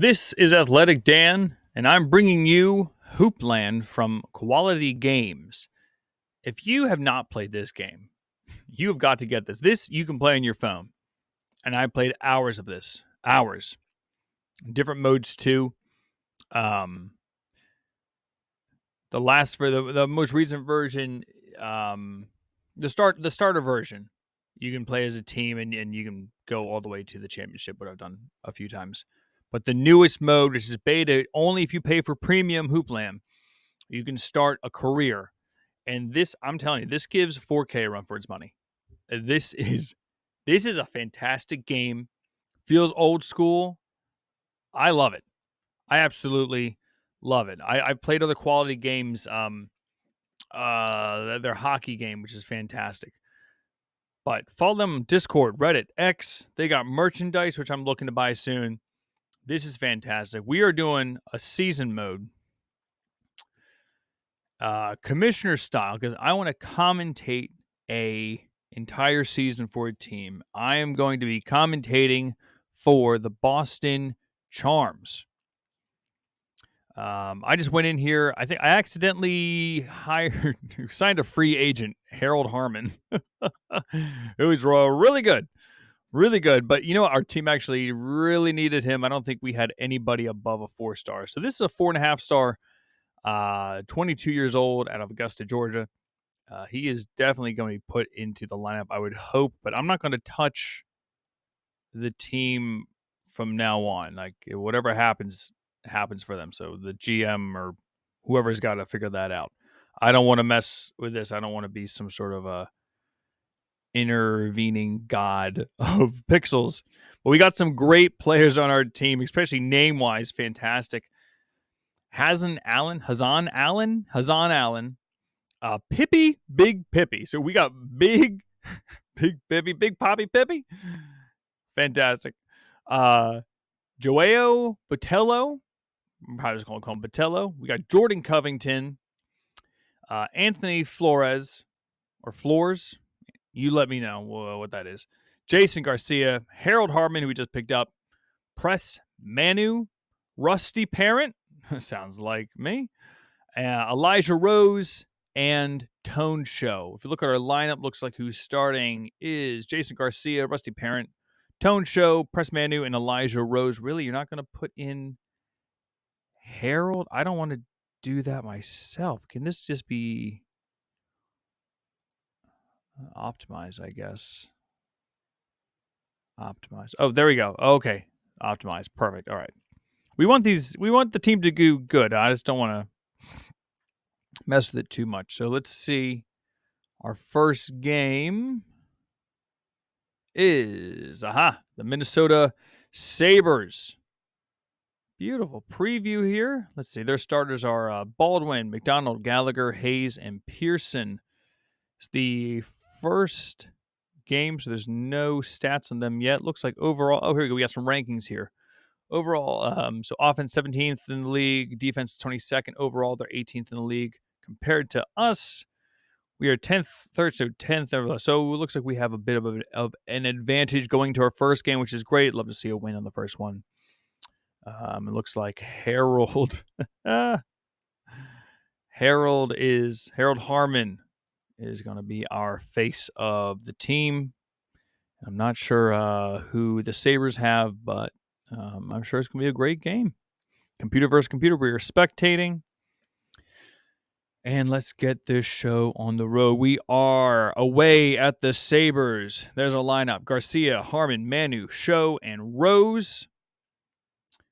This is Athletic Dan, and I'm bringing you Hoopland from Quality Games. If you have not played this game, you have got to get this. This you can play on your phone, and I played hours of this, hours, different modes too. Um, the most recent version, the starter version, you can play as a team and you can go all the way to the championship, what I've done a few times. But the newest mode, which is beta, only if you pay for premium Hoopland, you can start a career. And this, I'm telling you, this gives 4K a run for its money. This is a fantastic game. Feels old school. I love it. I absolutely love it. I've played other quality games. Their hockey game, which is fantastic. But follow them Discord, Reddit, X. They got merchandise, which I'm looking to buy soon. This is fantastic. We are doing a season mode, commissioner style, because I want to commentate a entire season for a team. I am going to be commentating for the Boston Charms. I just went in here. I think I accidentally signed a free agent, Harold Harmon. It was really good. Really good. But you know what? Our team actually really needed him. I don't think we had anybody above a 4-star. So this is a 4.5-star, 22 years old out of Augusta, Georgia. He is definitely going to be put into the lineup, I would hope. But I'm not going to touch the team from now on. Like, whatever happens for them. So the GM or whoever's got to figure that out. I don't want to mess with this. I don't want to be some sort of a intervening god of pixels. But we got some great players on our team, especially name-wise, fantastic. Hazan Allen, Pippi, Big Pippi. So we got big Pippi, Big Poppy Pippi. Fantastic. Joao Botello. I'm probably just going to call him Botello. We got Jordan Covington. Anthony Flores. Or Floors. You let me know what that is. Jason Garcia. Harold Harmon, who we just picked up. Press Manu. Rusty Parent. Sounds like me. Elijah Rose. And Tone Show. If you look at our lineup, looks like who's starting is Jason Garcia, Rusty Parent, Tone Show, Press Manu, and Elijah Rose. Really, you're not going to put in Harold? I don't want to do that myself. Can this just be optimized, I guess? Optimized. Oh, there we go. Okay. Optimized. Perfect. All right. We want the team to do good. I just don't want to mess with it too much. So let's see. Our first game is the Minnesota Sabres. Beautiful preview here. Let's see. Their starters are Baldwin, McDonald, Gallagher, Hayes, and Pearson. It's the first game, so there's no stats on them yet. Looks like overall. Oh, here we go. We got some rankings here. Overall, so offense 17th in the league, defense 22nd overall. They're 18th in the league. Compared to us, we are 10th, third, so 10th. So it looks like we have a bit of an advantage going to our first game, which is great. Love to see a win on the first one. It looks like Harold Harmon is going to be our face of the team. I'm not sure who the Sabres have, but I'm sure it's going to be a great game. Computer versus computer. We are spectating. And let's get this show on the road. We are away at the Sabres. There's our lineup. Garcia, Harmon, Manu, Show, and Rose.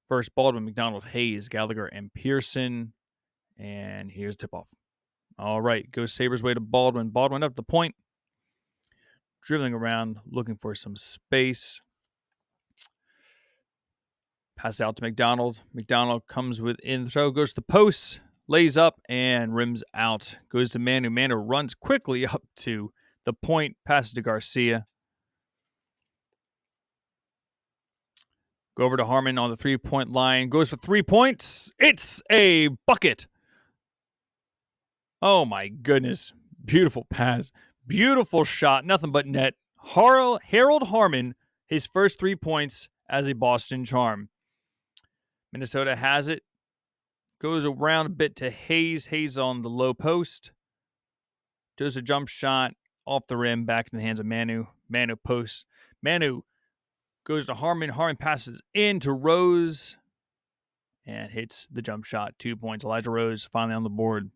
First, Baldwin, McDonald, Hayes, Gallagher, and Pearson. And here's tip-off. All right, goes Sabres way to Baldwin. Baldwin up the point. Dribbling around, looking for some space. Pass out to McDonald. McDonald comes within the throw, goes to the post, lays up, and rims out. Goes to Manu. Manu runs quickly up to the point, passes to Garcia. Go over to Harmon on the 3-point line. Goes for 3 points. It's a bucket. Oh, my goodness. Beautiful pass. Beautiful shot. Nothing but net. Harold Harmon, his first 3 points as a Boston Charm. Minnesota has it. Goes around a bit to Hayes. Hayes on the low post. Does a jump shot off the rim, back in the hands of Manu. Manu posts. Manu goes to Harmon. Harmon passes in to Rose and hits the jump shot. 2 points. Elijah Rose finally on the board.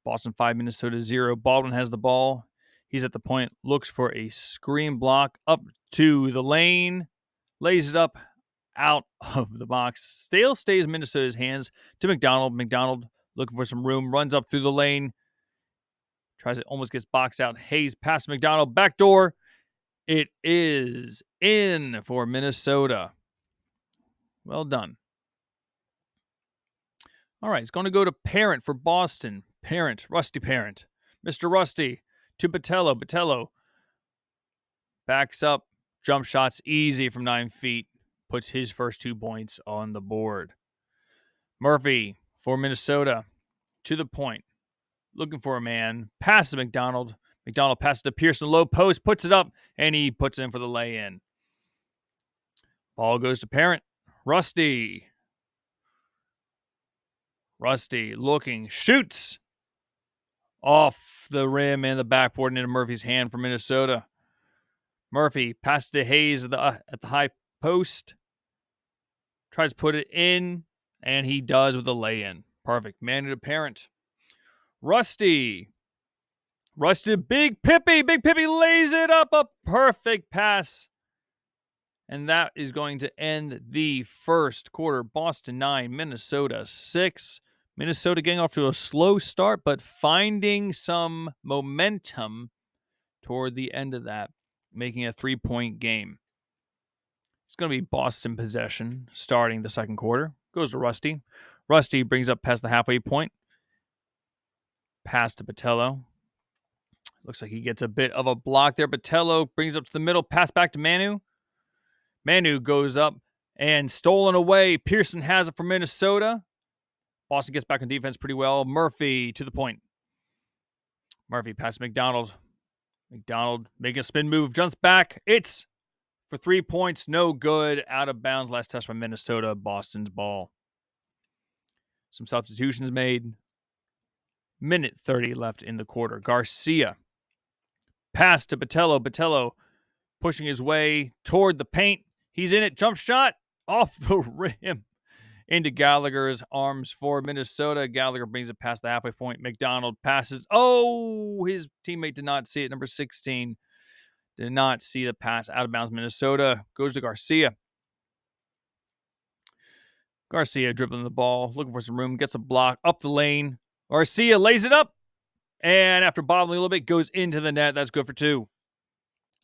Boston 5, Minnesota 0. Baldwin has the ball. He's at the point. Looks for a screen block up to the lane. Lays it up out of the box. Still stays in Minnesota's hands to McDonald. McDonald looking for some room. Runs up through the lane. Tries it. Almost gets boxed out. Hayes past McDonald. Backdoor. It is in for Minnesota. Well done. All right, it's going to go to Parent for Boston. Parent, Rusty Parent. Mr. Rusty to Botello. Botello backs up. Jump shots easy from 9 feet. Puts his first 2 points on the board. Murphy for Minnesota to the point. Looking for a man. Passes to McDonald. McDonald passes to Pearson. Low post. Puts it up. And he puts in for the lay-in. Ball goes to Parent. Rusty. Rusty looking. Shoots. Off the rim and the backboard and into Murphy's hand for Minnesota. Murphy passes to Hayes at the high post. Tries to put it in. And he does with a lay-in. Perfect. Manu to Parent. Rusty. Rusty, Big Pippy. Big Pippy lays it up. A perfect pass. And that is going to end the first quarter. Boston 9, Minnesota 6. Minnesota getting off to a slow start, but finding some momentum toward the end of that, making a 3-point game. It's going to be Boston possession starting the second quarter. Goes to Rusty. Rusty brings up past the halfway point. Pass to Botello. Looks like he gets a bit of a block there. Botello brings up to the middle. Pass back to Manu. Manu goes up and stolen away. Pearson has it for Minnesota. Boston gets back on defense pretty well. Murphy to the point. Murphy passes McDonald. McDonald making a spin move. Jumps back. It's for 3 points. No good. Out of bounds. Last touch by Minnesota. Boston's ball. Some substitutions made. Minute 30 left in the quarter. Garcia. Pass to Botello. Botello pushing his way toward the paint. He's in it. Jump shot off the rim into Gallagher's arms for Minnesota. Gallagher brings it past the halfway point. McDonald passes. Oh, his teammate did not see it. Number 16 did not see the pass. Out of bounds. Minnesota goes to Garcia. Garcia dribbling the ball, looking for some room, gets a block up the lane. Garcia lays it up, and after bobbling a little bit, goes into the net. That's good for 2.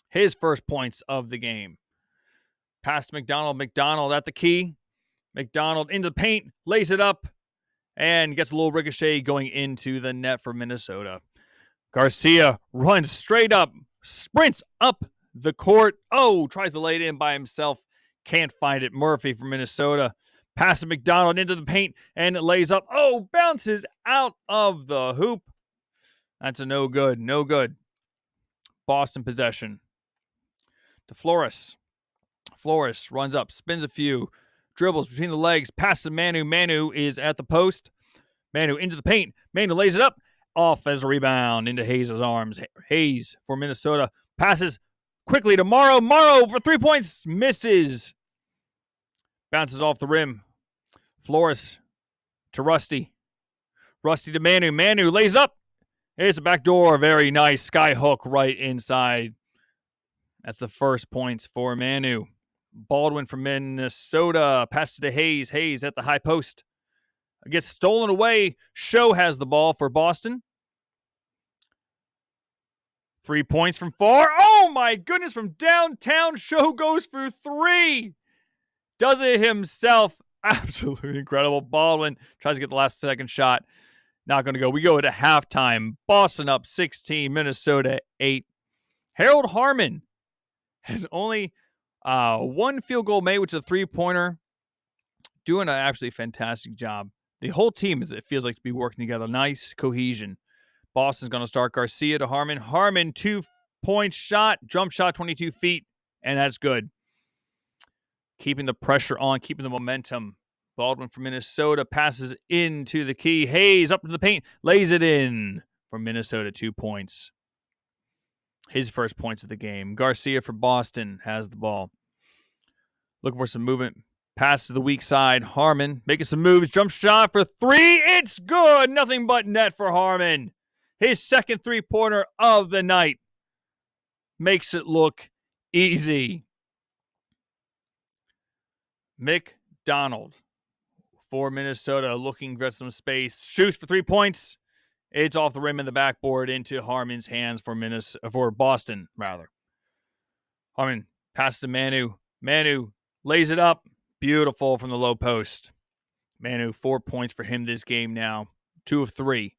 His first points of the game. Pass to McDonald. McDonald at the key. McDonald into the paint, lays it up, and gets a little ricochet going into the net for Minnesota. Garcia runs straight up, sprints up the court. Oh, tries to lay it in by himself. Can't find it. Murphy from Minnesota. Pass to McDonald into the paint, and it lays up. Oh, bounces out of the hoop. That's a no good. No good. Boston possession. To Flores. Flores runs up, spins a few, dribbles between the legs, passes to Manu. Manu is at the post. Manu into the paint. Manu lays it up. Off as a rebound into Hayes' arms. Hayes for Minnesota. Passes quickly to Morrow. Morrow for 3 points. Misses. Bounces off the rim. Flores to Rusty. Rusty to Manu. Manu lays up. It's a backdoor. Very nice. Skyhook right inside. That's the first points for Manu. Baldwin from Minnesota. Passes to Hayes. Hayes at the high post. Gets stolen away. Show has the ball for Boston. 3 points from far. Oh my goodness, from downtown. Show goes for 3. Does it himself. Absolutely incredible. Baldwin tries to get the last second shot. Not going to go. We go to halftime. Boston up 16, Minnesota 8. Harold Harmon has only one field goal made, which is a 3-pointer. Doing an absolutely fantastic job. The whole team, it feels like, to be working together. Nice cohesion. Boston's going to start Garcia to Harmon. Harmon, 2-point shot. Jump shot, 22 feet. And that's good. Keeping the pressure on, keeping the momentum. Baldwin from Minnesota passes into the key. Hayes up to the paint, lays it in for Minnesota, 2 points. His first points of the game. Garcia for Boston has the ball. Looking for some movement. Pass to the weak side. Harmon making some moves. Jump shot for 3. It's good. Nothing but net for Harmon. His second three-pointer of the night. Makes it look easy. McDonald for Minnesota, looking for some space. Shoots for 3 points. It's off the rim and the backboard into Harmon's hands for Boston, rather. Harmon passes to Manu. Manu lays it up. Beautiful from the low post. Manu, 4 points for him this game now. 2 of 3.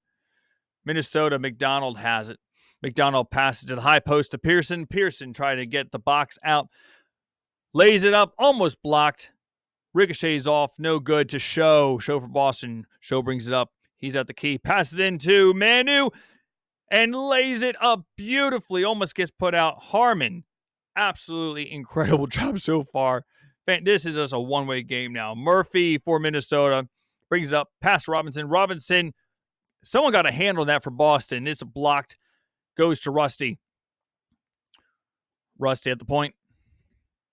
Minnesota, McDonald has it. McDonald passes to the high post to Pearson. Pearson trying to get the box out. Lays it up, almost blocked. Ricochets off, no good to Show. Show for Boston. Show brings it up. He's at the key. Passes into Manu and lays it up beautifully. Almost gets put out. Harmon, absolutely incredible job so far. This is just a one-way game now. Murphy for Minnesota brings it up. Past Robinson. Robinson, someone got a handle on that for Boston. It's blocked. Goes to Rusty. Rusty at the point.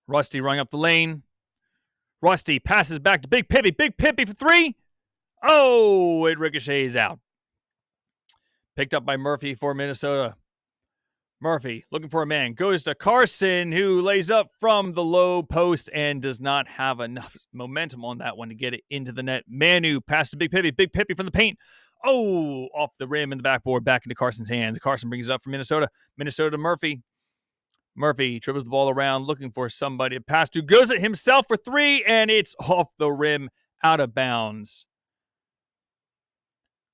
Rusty running up the lane. Rusty passes back to Big Pippy. Big Pippy for 3. Oh, it ricochets out. Picked up by Murphy for Minnesota. Murphy looking for a man. Goes to Carson, who lays up from the low post and does not have enough momentum on that one to get it into the net. Manu passes to Big Pippy. Big Pippy from the paint. Oh, off the rim and the backboard, back into Carson's hands. Carson brings it up for Minnesota. Minnesota to Murphy. Murphy dribbles the ball around, looking for somebody to pass to. Goes it himself for 3, and it's off the rim, out of bounds.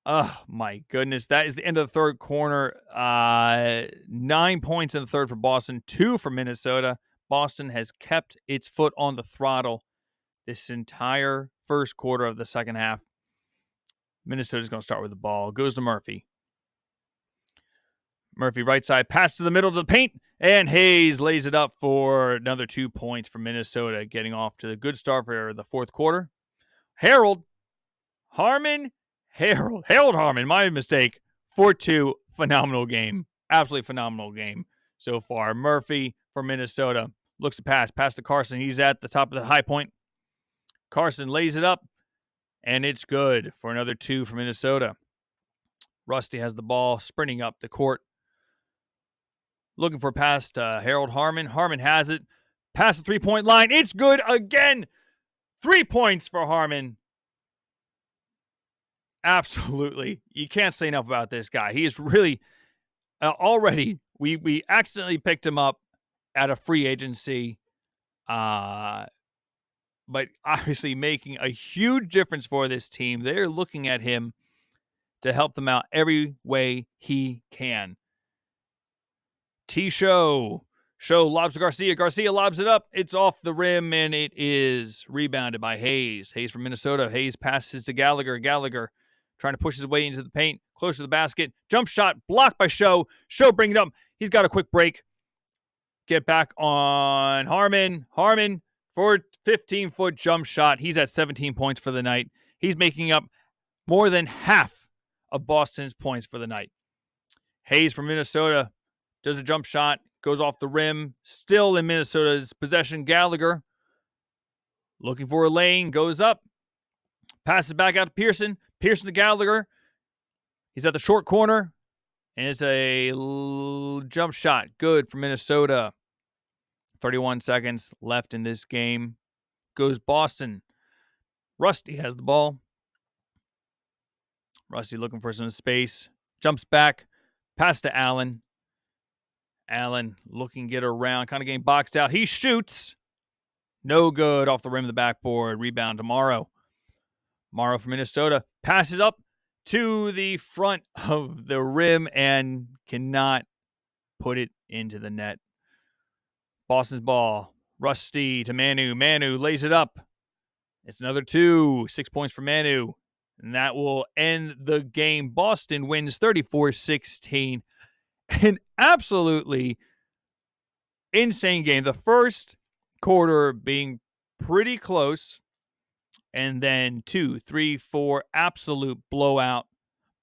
Oh, my goodness. That is the end of the third quarter. 9 points in the third for Boston, 2 for Minnesota. Boston has kept its foot on the throttle this entire first quarter of the second half. Minnesota's going to start with the ball. Goes to Murphy. Murphy right side, pass to the middle of the paint, and Hayes lays it up for another 2 points for Minnesota, getting off to a good start for the fourth quarter. Harold Harmon, my mistake, 4-2, phenomenal game. Absolutely phenomenal game so far. Murphy for Minnesota looks to pass to Carson. He's at the top of the high point. Carson lays it up, and it's good for another 2 for Minnesota. Rusty has the ball, sprinting up the court. Looking for a pass to Harold Harmon. Harmon has it. Past the three-point line. It's good again. 3 points for Harmon. Absolutely. You can't say enough about this guy. He is really already, we accidentally picked him up at a free agency, but obviously making a huge difference for this team. They're looking at him to help them out every way he can. Show lobs to Garcia. Garcia lobs it up. It's off the rim, and it is rebounded by Hayes. Hayes from Minnesota. Hayes passes to Gallagher. Gallagher trying to push his way into the paint, close to the basket. Jump shot blocked by Show. Show bring it up. He's got a quick break. Get back on Harmon. Harmon for 15-foot jump shot. He's at 17 points for the night. He's making up more than half of Boston's points for the night. Hayes from Minnesota does a jump shot, goes off the rim, still in Minnesota's possession. Gallagher looking for a lane, goes up, passes back out to Pearson. Pearson to Gallagher. He's at the short corner, and it's a jump shot. Good for Minnesota. 31 seconds left in this game. Goes Boston. Rusty has the ball. Rusty looking for some space. Jumps back. Pass to Allen. Allen looking to get around, kind of getting boxed out. He shoots. No good off the rim of the backboard. Rebound to Morrow. Morrow from Minnesota passes up to the front of the rim and cannot put it into the net. Boston's ball. Rusty to Manu. Manu lays it up. It's another 2. 6 points for Manu. And that will end the game. Boston wins 34-16. An absolutely insane game. The first quarter being pretty close. And then 2, 3, 4, absolute blowout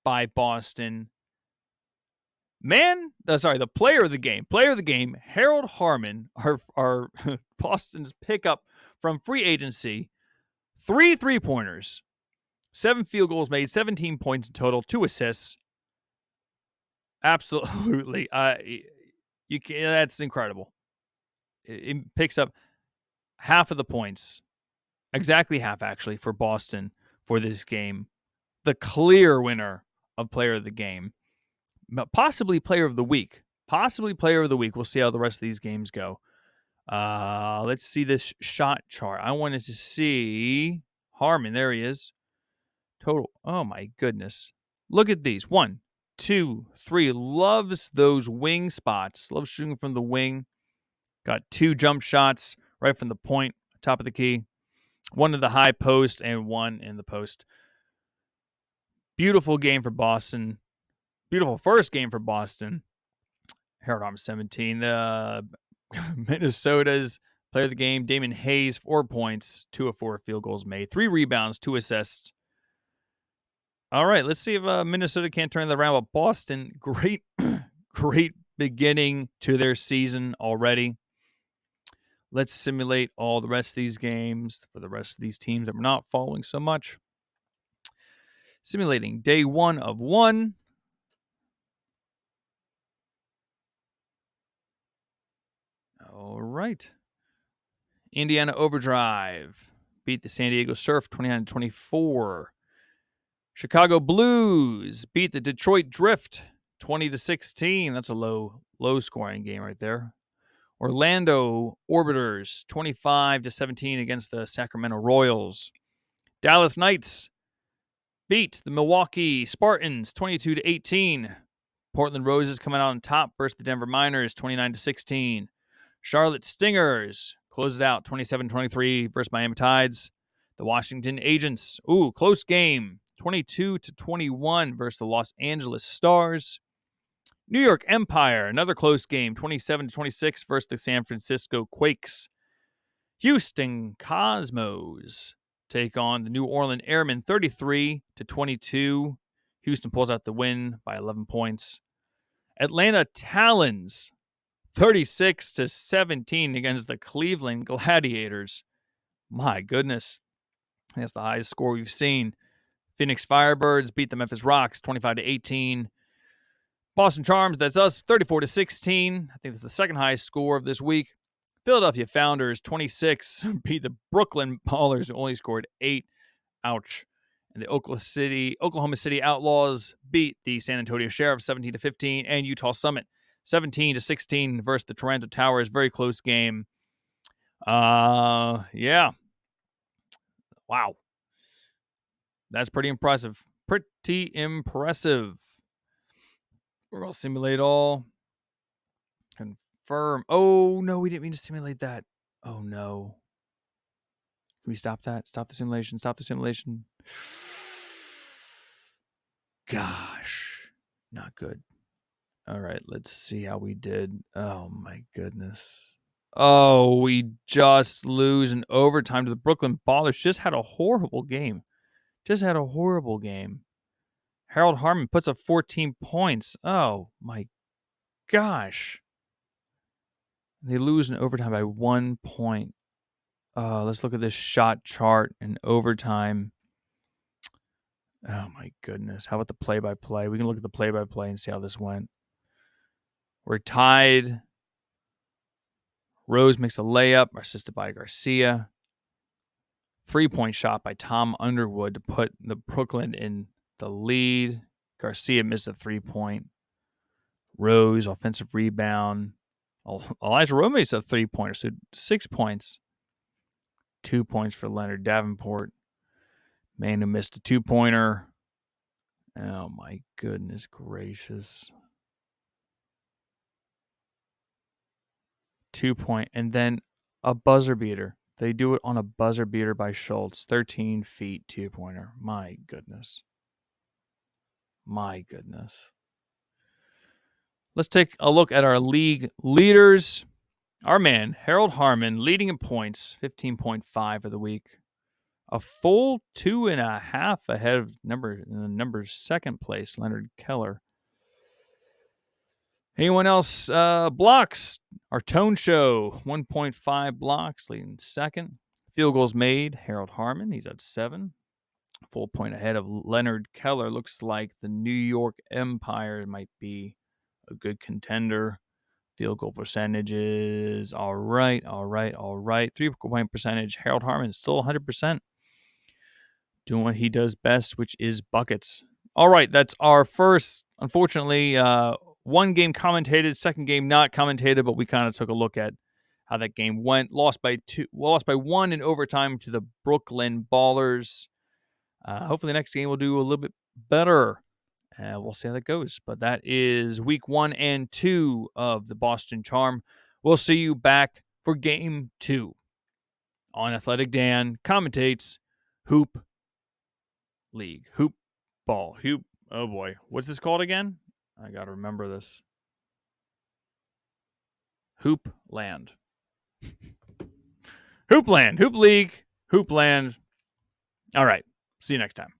by Boston. The player of the game, Harold Harmon, our Boston's pickup from free agency. 3 3-pointers, 7 field goals made, 17 points in total, 2 assists. Absolutely. That's incredible. It picks up half of the points, exactly half actually, for Boston for this game. The clear winner of player of the game, possibly player of the week. We'll see how the rest of these games go. Let's see this shot chart. I wanted to see Harmon. There he is. Total. Oh my goodness. Look at these. 1, 2, 3. Loves those wing spots. Loves shooting from the wing. Got 2 jump shots right from the point, top of the key. 1 to the high post and 1 in the post. Beautiful game for Boston. Beautiful first game for Boston. Harold Harmon 17. Minnesota's player of the game, Damon Hayes, 4 points, 2 of 4 field goals made, 3 rebounds, 2 assists. All right, let's see if Minnesota can't turn that around. But Boston, great beginning to their season already. Let's simulate all the rest of these games for the rest of these teams that we're not following so much. Simulating day 1 of 1. All right. Indiana Overdrive beat the San Diego Surf 29-24. Chicago Blues beat the Detroit Drift 20-16. That's a low scoring game right there. Orlando Orbiters 25-17 against the Sacramento Royals. Dallas Knights beat the Milwaukee Spartans 22-18. Portland Roses coming out on top versus the Denver Miners 29-16. Charlotte Stingers closed it out 27-23 versus Miami Tides. The Washington Agents, close game, 22-21 versus the Los Angeles Stars. New York Empire, another close game, 27-26 versus the San Francisco Quakes. Houston Cosmos take on the New Orleans Airmen 33-22. Houston pulls out the win by 11 points. Atlanta Talons 36-17 against the Cleveland Gladiators. My goodness. That's the highest score we've seen. Phoenix Firebirds beat the Memphis Rocks 25-18. Boston Charms, that's us, 34-16. I think that's the second highest score of this week. Philadelphia Founders 26 beat the Brooklyn Ballers, who only scored 8. Ouch. And the Oklahoma City Outlaws beat the San Antonio Sheriffs 17-15, and Utah Summit 17-16 versus the Toronto Towers. Very close game. Yeah. Wow. That's pretty impressive. We're going to simulate all. Confirm. Oh, no, we didn't mean to simulate that. Oh, no. Can we stop that? Stop the simulation. Gosh. Not good. All right, let's see how we did. Oh, my goodness. Oh, we just lose in overtime to the Brooklyn Ballers. Just had a horrible game. Harold Harmon puts up 14 points. Oh, my gosh. They lose in overtime by 1 point. Let's look at this shot chart in overtime. Oh, my goodness. How about the play-by-play? We can look at the play-by-play and see how this went. We're tied. Rose makes a layup, assisted by Garcia. 3-point shot by Tom Underwood to put the Brooklyn in the lead. Garcia missed a 3-point. Rose, offensive rebound. Elijah Rose makes a 3-pointer, so 6 points. 2 points for Leonard Davenport. Man who missed a 2-pointer. Oh, my goodness gracious. 2-point, and then a buzzer beater. They do it on a buzzer beater by Schultz. 13 feet, 2-pointer. My goodness. Let's take a look at our league leaders. Our man, Harold Harmon, leading in points, 15.5 for the week. A full 2.5 ahead of number second place, Leonard Keller. Anyone else? Blocks. Our Tone Show, 1.5 blocks, leading second. Field goals made, Harold Harmon. He's at 7. Full point ahead of Leonard Keller. Looks like the New York Empire might be a good contender. Field goal percentages, all right. 3-point percentage, Harold Harmon is still 100%. Doing what he does best, which is buckets. All right, that's our first, unfortunately, one game commentated, second game not commentated, but we kind of took a look at how that game went. Lost by 1 in overtime to the Brooklyn Ballers. Hopefully, the next game we'll do a little bit better. We'll see how that goes. But that is week 1 and 2 of the Boston Charm. We'll see you back for game 2 on Athletic Dan commentates Hoop League. Hoop ball. Hoop. Oh boy. What's this called again? I got to remember this. Hoop Land. Hoop Land. Hoop League. Hoop Land. All right. See you next time.